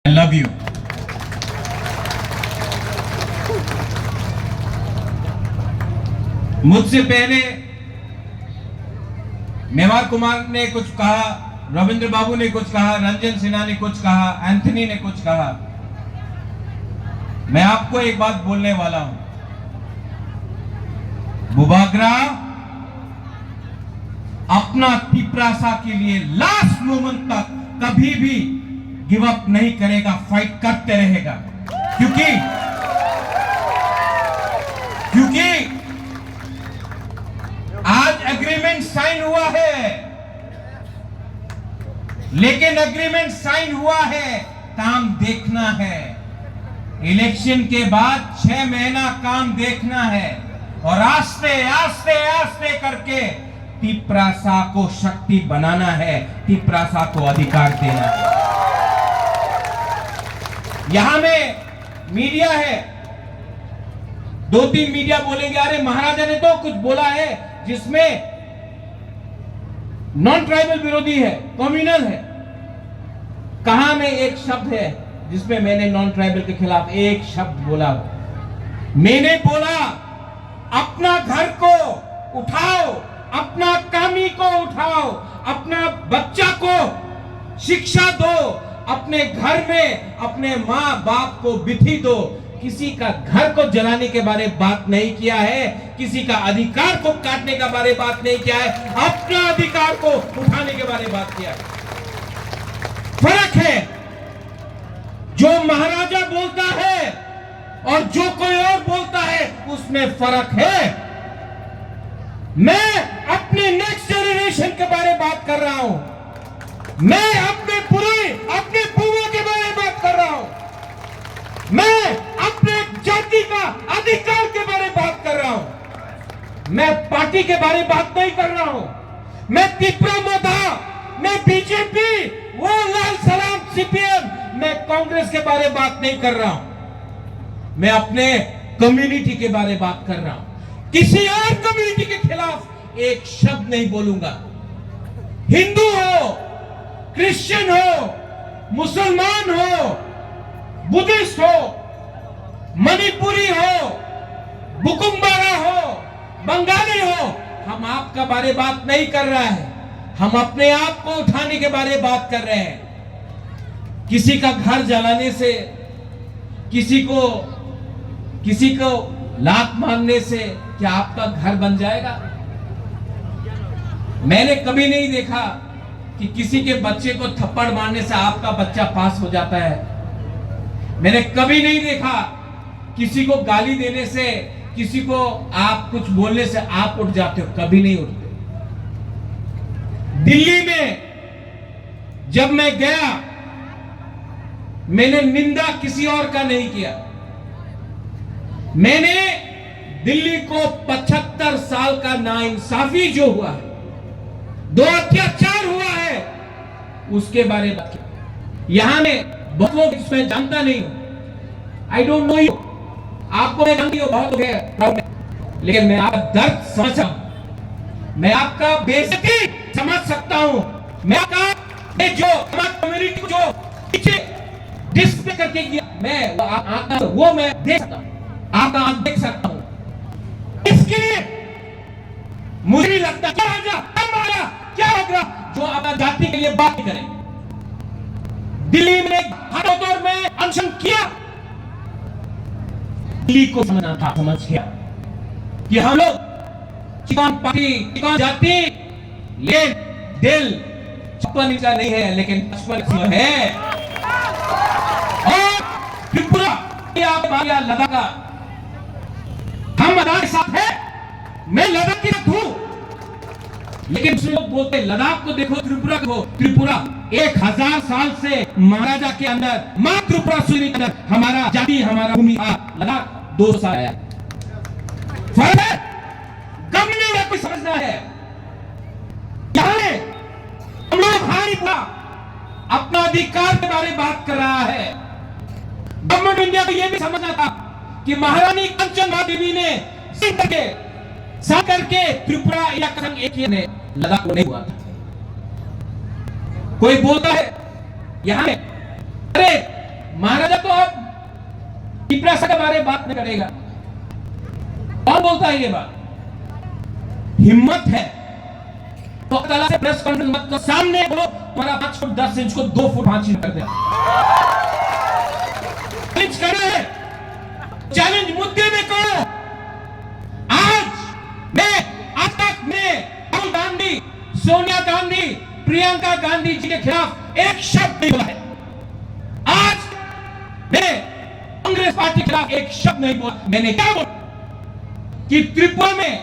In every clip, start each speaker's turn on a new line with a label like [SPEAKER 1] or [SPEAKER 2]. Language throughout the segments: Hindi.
[SPEAKER 1] I love you. मुझसे पहले मेवार कुमार ने कुछ कहा, रविंद्र बाबू ने कुछ कहा, रंजन सिन्हा ने कुछ कहा, एंथनी ने कुछ कहा। मैं आपको एक बात बोलने वाला हूं। बुबागरा अपना तिपरासा के लिए लास्ट मोमेंट तक कभी भी गिव अप नहीं करेगा, फाइट करते रहेगा। क्योंकि आज एग्रीमेंट साइन हुआ है, लेकिन एग्रीमेंट साइन हुआ है, काम देखना है। इलेक्शन के बाद 6 महीना काम देखना है और आस्ते आस्ते आस्ते करके तिपरासा को शक्ति बनाना है, तिपरासा को अधिकार देना है। यहां में मीडिया है, 2-3 मीडिया बोलेंगे अरे महाराजा ने तो कुछ बोला है जिसमें नॉन ट्राइबल विरोधी है, कम्युनल है। कहां में एक शब्द है जिसमें मैंने नॉन ट्राइबल के खिलाफ एक शब्द बोला? मैंने बोला अपना घर को उठाओ, अपना कामी को उठाओ, अपना बच्चा को शिक्षा दो, अपने घर में अपने मां बाप को विधि दो। किसी का घर को जलाने के बारे में बात नहीं किया है, किसी का अधिकार को काटने के बारे में बात नहीं किया है, अपना अधिकार को उठाने के बारे में बात किया है। फर्क है, जो महाराजा बोलता है और जो कोई और बोलता है, उसमें फर्क है। मैं अपने नेक्स्ट जनरेशन के बारे में बात कर रहा हूं, मैं अपने पूर्वों के बारे में बात कर रहा हूं, मैं अपने जाति का अधिकार के बारे में बात कर रहा हूं। मैं पार्टी के बारे में बात नहीं कर रहा हूं। मैं तिपरा मोदा, मैं बीजेपी, वो लाल सलाम सीपीएम, मैं कांग्रेस के बारे में बात नहीं कर रहा हूं। मैं अपने कम्युनिटी के बारे में बात कर रहा हूं। किसी और कम्युनिटी के खिलाफ एक शब्द नहीं बोलूंगा। हिंदू हो, क्रिश्चियन हो, मुसलमान हो, बुद्धिस्ट हो, मणिपुरी हो, बुकुम्बारा हो, बंगाली हो, हम आपका बारे बात नहीं कर रहा है। हम अपने आप को उठाने के बारे में बात कर रहे हैं। किसी का घर जलाने से, किसी को लात मारने से क्या आपका घर बन जाएगा? मैंने कभी नहीं देखा कि किसी के बच्चे को थप्पड़ मारने से आपका बच्चा पास हो जाता है। मैंने कभी नहीं देखा किसी को गाली देने से, किसी को आप कुछ बोलने से आप उठ जाते हो, कभी नहीं उठते। दिल्ली में जब मैं गया, मैंने निंदा किसी और का नहीं किया। मैंने दिल्ली को 75 साल का नाइंसाफी जो हुआ है, 2 अत्याचार हुआ है, उसके बारे में बात किया। यहां में बहुत लोग इसमें जानता नहीं हूं, आई डोंट नो यू, आपको मैं जानती हूं, बहुत लोग हैं, लेकिन मैं आपका दर्द समझ सकता हूं, मैं आपका बेइज्जती समझ सकता हूं, मैं आपका जो हमारी कम्युनिटी को जो पीछे डिस्प्ले करके किया, मैं वो मैं देख सकता हूं, आपका आंख देख सकता हूं। इसके लिए मुझे नहीं लगता क्या होगा जो आपका जाति के लिए बात नहीं करें। दिल्ली में हाथों में अनशन किया, दिल्ली को समझना था, समझ गया कि हम लोग चिकन पार्टी, चिकन जाति, ये दिल 56 इंच का नहीं है, लेकिन 55 है। और त्रिपुरा लद्दाख का हम लद्दाख के साथ है, मैं लद्दाख की हूं, लेकिन लोग बोलते लद्दाख को देखो, त्रिपुरा को देखो। त्रिपुरा 1000 साल से महाराजा के अंदर, मां त्रिपुरा सुरी के अंदर हमारा जाति, हमारा भूमि था। लद्दाख 2 साल आया, फर्क है। कम्युनिटी को समझना है। हम लोग हारी पूरा अपना अधिकार के बारे में बात कर रहा है। गवर्नमेंट इंडिया को यह भी समझना था कि महारानी कंचनबा देवी ने साथ करके त्रिपुरा इलाका एक ने लद्दाख को नहीं हुआ था। कोई बोलता है यहां अरे भाषा के बारे में बात नहीं करेगा। कौन बोलता है ये बात? हिम्मत है तो अल्लाह से प्रेस कॉन्फ्रेंस मत कर, सामने बोलो तुम्हारा 5 फुट 10 इंच को 2 फुट 5 इंच कर दे। चैलेंज करो, चैलेंज मुद्दे में करो। आज तक में राहुल गांधी, सोनिया गांधी, प्रियंका गांधी जी के खिलाफ एक शब्द नहीं बोला है। आज मैं कांग्रेस पार्टी के खिलाफ एक शब्द नहीं बोला। मैंने क्या बोला कि त्रिपुरा में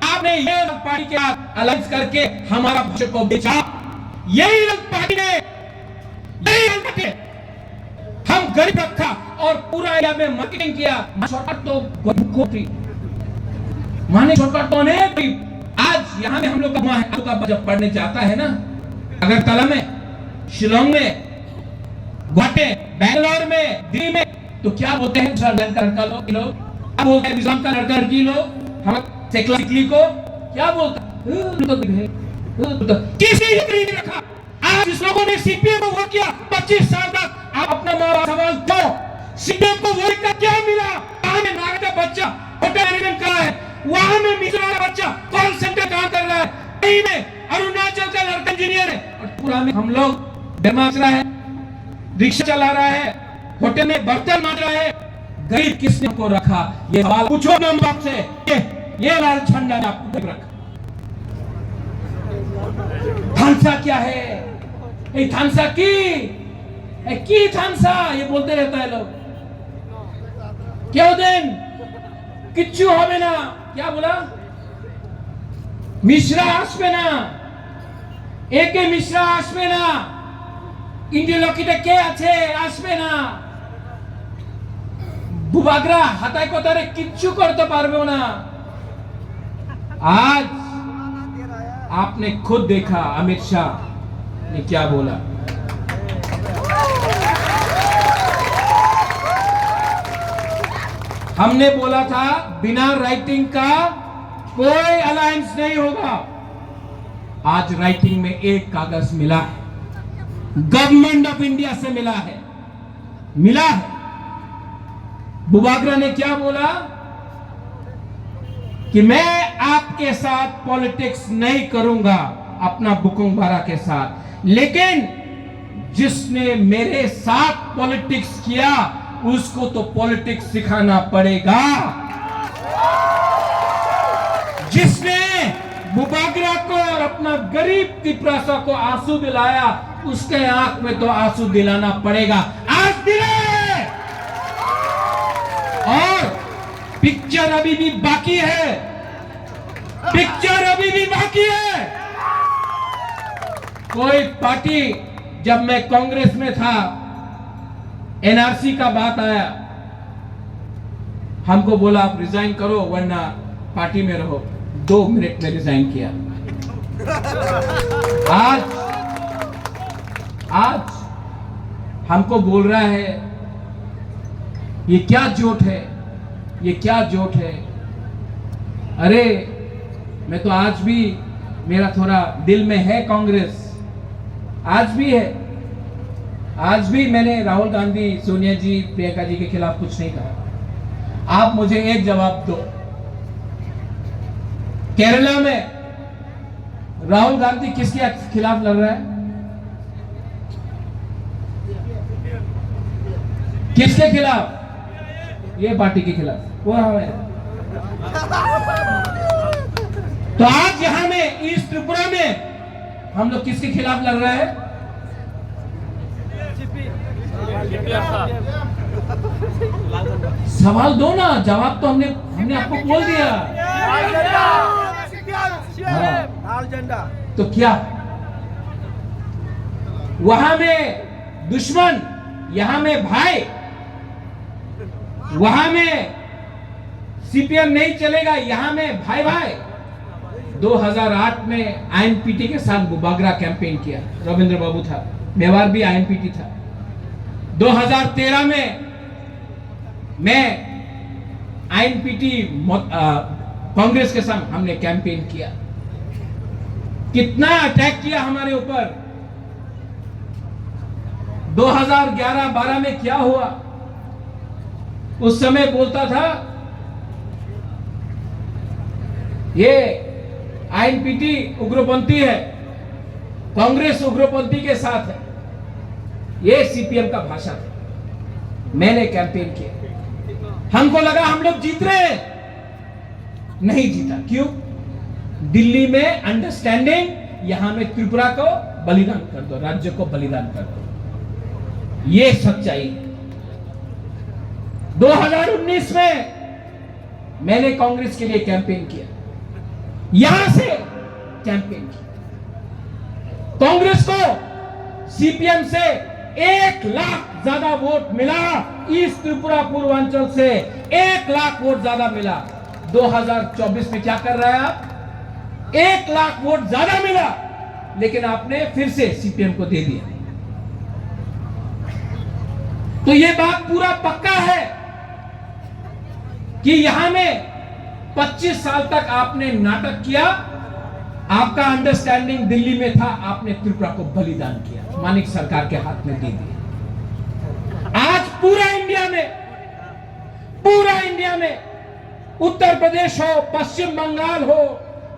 [SPEAKER 1] आपने ये पार्टी के साथ अलायंस करके हमारा भविष्य को बेचा। यही पार्टी ने हम गरीब रखा और पूरा एरिया में मार्केटिंग किया। शॉर्टकट तो माने शॉर्टकट तो नहीं। आज यहाँ में हम लोग का जब पढ़ने जाता है ना, अगरतला में, शिलोंग में, गुवाहाटी, बैंगलोर में, दिल्ली में, तो क्या बोलते हैं लड़का लोग क्या बोलते हैं? निजाम का लड़का लड़की लोग हम सिकली को क्या बोलता है? किसी नहीं रखा। आज जिस लोगों ने सीपीएम को वोट किया 25 साल तक, आप अपना मारा सवाल दो, सीपीएम को वोट का क्या मिला? वहां में नागरिक का बच्चा होटल मैनेजमेंट कर रहा है, वहां में मिश्रा का बच्चा कॉल सेंटर काम कर रहा है, कहीं में अरुणाचल का लड़का इंजीनियर है, और पूरा में हम लोग बेमाच रहा है, रिक्शा चला रहा है, होटल में बर्तन मांज रहा है। गरीब किसने को रखा? ये सवाल पूछो ना आपसे। ये लाल झंडा ने आपको रखा। थानसा क्या है? थानसा की थानसा ये बोलते रहता है लोग। क्या दिन किच्चू হবে না, क्या बोला? मिश्रा আসবে না, একে মিশ্রা আসবে না, ইন্ডিয়া লকিতে কে আছে আসবে না। বুবাগরা হাতায় কোতারে কিচ্ছু করতে পারবে না। आज आपने खुद देखा अमित शाह ने क्या बोला। हमने बोला था बिना राइटिंग का कोई अलायंस नहीं होगा। आज राइटिंग में एक कागज मिला है, गवर्नमेंट ऑफ इंडिया से मिला है। बुबागरा ने क्या बोला कि मैं आपके साथ पॉलिटिक्स नहीं करूंगा, अपना बुकुंग बारा के साथ, लेकिन जिसने मेरे साथ पॉलिटिक्स किया उसको तो पॉलिटिक्स सिखाना पड़ेगा। जिसने बुबागरा को और अपना गरीब तिपरासा को आंसू दिलाया, उसके आंख में तो आंसू दिलाना पड़ेगा। आज दिलाए, और पिक्चर अभी भी बाकी है, कोई पार्टी, जब मैं कांग्रेस में था, एनआरसी का बात आया, हमको बोला आप रिजाइन करो वरना पार्टी में रहो। 2 मिनट में रिजाइन किया। आज हमको बोल रहा है ये क्या जोट है, ये क्या जोट है। अरे मैं तो आज भी, मेरा थोड़ा दिल में है कांग्रेस, आज भी है। आज भी मैंने राहुल गांधी, सोनिया जी, प्रियंका जी के खिलाफ कुछ नहीं कहा। आप मुझे एक जवाब दो, केरला में राहुल गांधी किसके खिलाफ लड़ रहा है? किसके खिलाफ? ये पार्टी के खिलाफ। वो हमें तो आज यहां में ईस्ट त्रिपुरा में हम लोग किसके खिलाफ लड़ रहे हैं? सवाल दो ना, जवाब तो हमने आपको बोल दिया। लाल झंडा तो क्या? वहां में दुश्मन, यहां में भाई। वहां में सीपीएम नहीं चलेगा, यहां में भाई भाई। 2008 में आईएनपीटी के साथ बुबागरा कैंपेन किया, रविंद्र बाबू था, मेवार भी आईएनपीटी था। 2013 में मैं आईएनपीटी कांग्रेस के साथ हमने कैंपेन किया। कितना अटैक किया हमारे ऊपर। 2011-12 में क्या हुआ?
[SPEAKER 2] उस समय बोलता था ये आईएनपीटी उग्रपंथी है, कांग्रेस उग्रपंथी के साथ है। ये सीपीएम का भाषा था। मैंने कैंपेन किया, हमको लगा हम लोग जीत रहे हैं, नहीं जीता। क्यों? दिल्ली में अंडरस्टैंडिंग, यहां में त्रिपुरा को बलिदान कर दो, राज्य को बलिदान कर दो। ये सच्चाई है। 2019 में मैंने कांग्रेस के लिए कैंपेन किया, यहां से कैंपेन किया। कांग्रेस को सीपीएम से 1 लाख ज्यादा वोट मिला, ईस्ट त्रिपुरा पूर्वांचल से 1 लाख वोट ज्यादा मिला। 2024 में क्या कर रहा है आप? 1 लाख वोट ज्यादा मिला, लेकिन आपने फिर से सीपीएम को दे दिया। तो यह बात पूरा पक्का है कि यहां में 25 साल तक आपने नाटक किया। आपका अंडरस्टैंडिंग दिल्ली में था, आपने त्रिपुरा को बलिदान किया, मानिक सरकार के हाथ में दे दिया। आज पूरा इंडिया में उत्तर प्रदेश हो, पश्चिम बंगाल हो,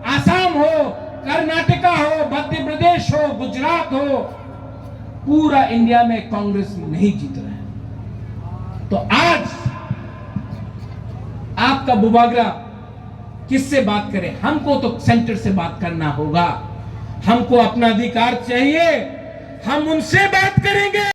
[SPEAKER 2] आसाम हो, कर्नाटका हो, मध्य प्रदेश हो, गुजरात हो, पूरा इंडिया में कांग्रेस नहीं जीत रहा है। तो आज आपका बुबागरा किससे बात करें? हमको तो सेंटर से बात करना होगा। हमको अपना अधिकार चाहिए, हम उनसे बात करेंगे।